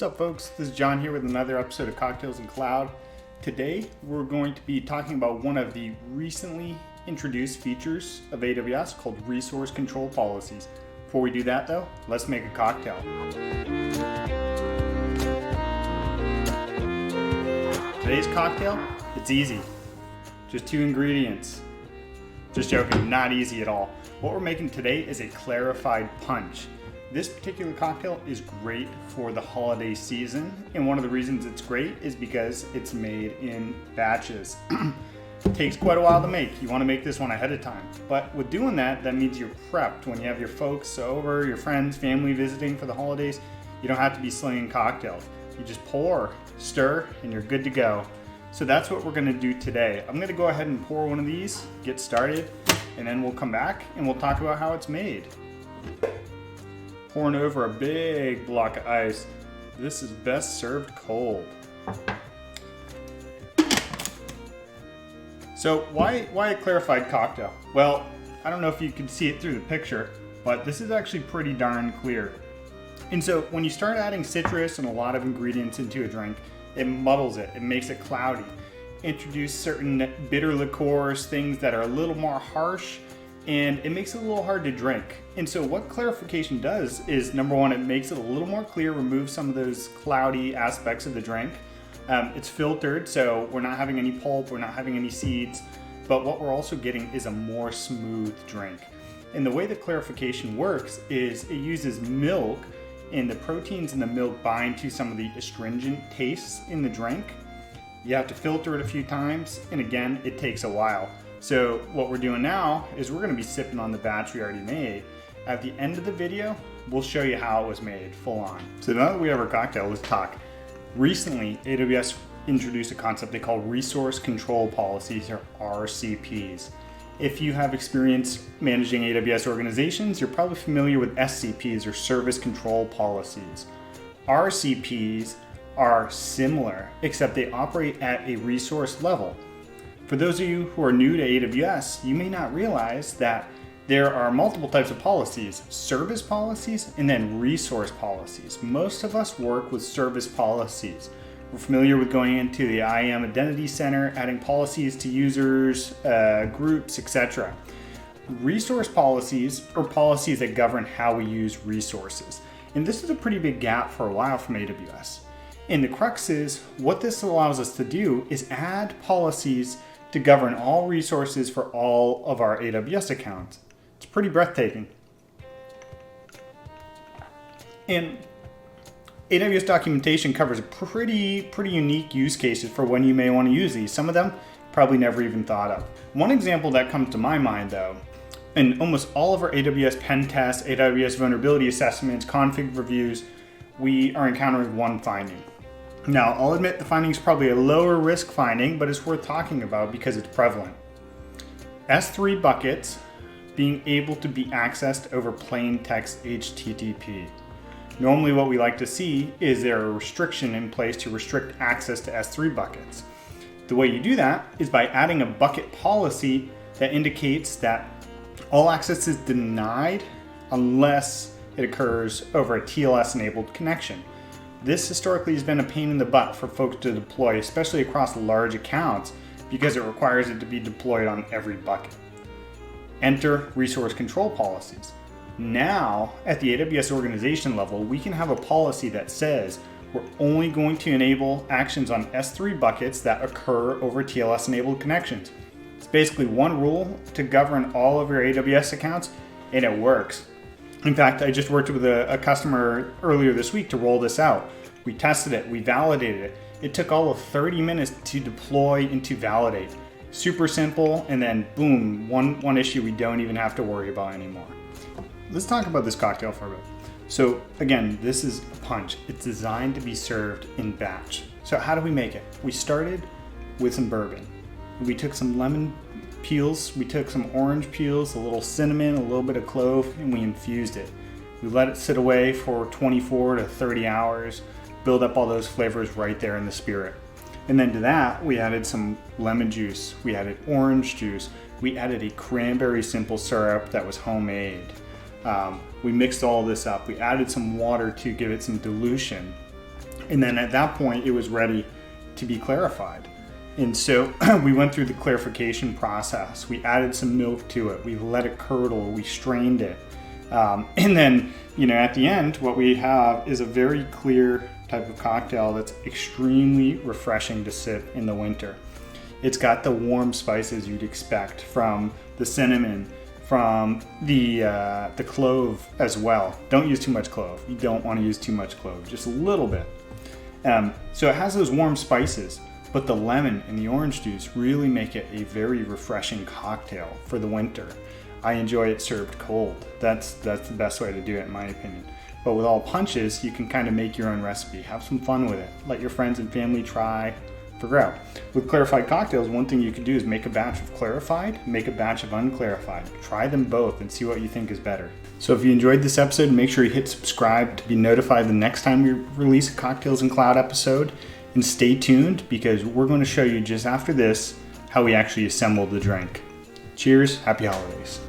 What's up, folks? This is John here with another episode of Cocktails and Cloud. Today we're going to be talking about one of the recently introduced features of AWS called resource control policies. Before we do that though, let's make a cocktail. Today's cocktail, it's easy. Just 2 ingredients. Just joking, not easy at all. What we're making today is a clarified punch. This particular cocktail is great for the holiday season, and one of the reasons it's great is because it's made in batches. It takes quite a while to make. You want to make this one ahead of time. But with doing that, that means you're prepped. When you have your folks over, your friends, family visiting for the holidays, you don't have to be slinging cocktails. You just pour, stir, and you're good to go. So that's what we're going to do today. I'm going to go ahead and pour one of these, get started, and then we'll come back and we'll talk about how it's made. Pouring over a big block of ice. This is best served cold. So why a clarified cocktail? Well, I don't know if you can see it through the picture, but this is actually pretty darn clear. And so when you start adding citrus and a lot of ingredients into a drink, it muddles it, it makes it cloudy. Introduce certain bitter liqueurs, things that are a little more harsh, and it makes it a little hard to drink. And so what clarification does is, number one, it makes it a little more clear, removes some of those cloudy aspects of the drink. It's filtered, so we're not having any pulp, we're not having any seeds, but what we're also getting is a more smooth drink. And the way that clarification works is it uses milk, and the proteins in the milk bind to some of the astringent tastes in the drink. You have to filter it a few times, and again, it takes a while. So what we're doing now is we're gonna be sipping on the batch we already made. At the end of the video, we'll show you how it was made full on. So now that we have our cocktail, let's talk. Recently, AWS introduced a concept they call resource control policies, or RCPs. If you have experience managing AWS organizations, you're probably familiar with SCPs, or service control policies. RCPs are similar, except they operate at a resource level. For those of you who are new to AWS, you may not realize that there are multiple types of policies: service policies and then resource policies. Most of us work with service policies. We're familiar with going into the IAM Identity Center, adding policies to users, groups, etc. Resource policies are policies that govern how we use resources. And this is a pretty big gap for a while from AWS. And the crux is, what this allows us to do is add policies to govern all resources for all of our AWS accounts. It's pretty breathtaking. And AWS documentation covers pretty unique use cases for when you may want to use these. Some of them probably never even thought of. One example that comes to my mind though, in almost all of our AWS pen tests, AWS vulnerability assessments, config reviews, we are encountering one finding. Now, I'll admit the finding is probably a lower risk finding, but it's worth talking about because it's prevalent. S3 buckets being able to be accessed over plain text HTTP. Normally what we like to see is there a restriction in place to restrict access to S3 buckets. The way you do that is by adding a bucket policy that indicates that all access is denied unless it occurs over a TLS enabled connection. This historically has been a pain in the butt for folks to deploy, especially across large accounts, because it requires it to be deployed on every bucket. Enter resource control policies. Now, at the AWS organization level, we can have a policy that says we're only going to enable actions on S3 buckets that occur over TLS enabled connections. It's basically one rule to govern all of your AWS accounts, and it works. In fact, I just worked with a customer earlier this week to roll this out. We tested it, we validated it. It took all of 30 minutes to deploy and to validate. Super simple, and then boom, one issue we don't even have to worry about anymore. Let's talk about this cocktail for a bit. So again, this is a punch. It's designed to be served in batch. So how do we make it? We started with some bourbon. We took some lemon peels, we took some orange peels, a little cinnamon, a little bit of clove, and we infused it. We let it sit away for 24 to 30 hours, build up all those flavors right there in the spirit. And then to that, we added some lemon juice, we added orange juice, we added a cranberry simple syrup that was homemade. We mixed all this up. We added some water to give it some dilution. And then at that point, it was ready to be clarified. And so we went through the clarification process. We added some milk to it. We let it curdle. We strained it. And then, at the end, what we have is a very clear type of cocktail that's extremely refreshing to sip in the winter. It's got the warm spices you'd expect from the cinnamon, from the clove as well. Don't use too much clove. You don't want to use too much clove, just a little bit. So it has those warm spices, but the lemon and the orange juice really make it a very refreshing cocktail for the winter. I enjoy it served cold. That's the best way to do it, in my opinion. But with all punches, you can kind of make your own recipe. Have some fun with it. Let your friends and family try, figure out. With clarified cocktails, one thing you could do is make a batch of clarified, make a batch of unclarified. Try them both and see what you think is better. So if you enjoyed this episode, make sure you hit subscribe to be notified the next time we release a Cocktails and Cloud episode. And stay tuned, because we're going to show you just after this how we actually assemble the drink. Cheers, happy holidays.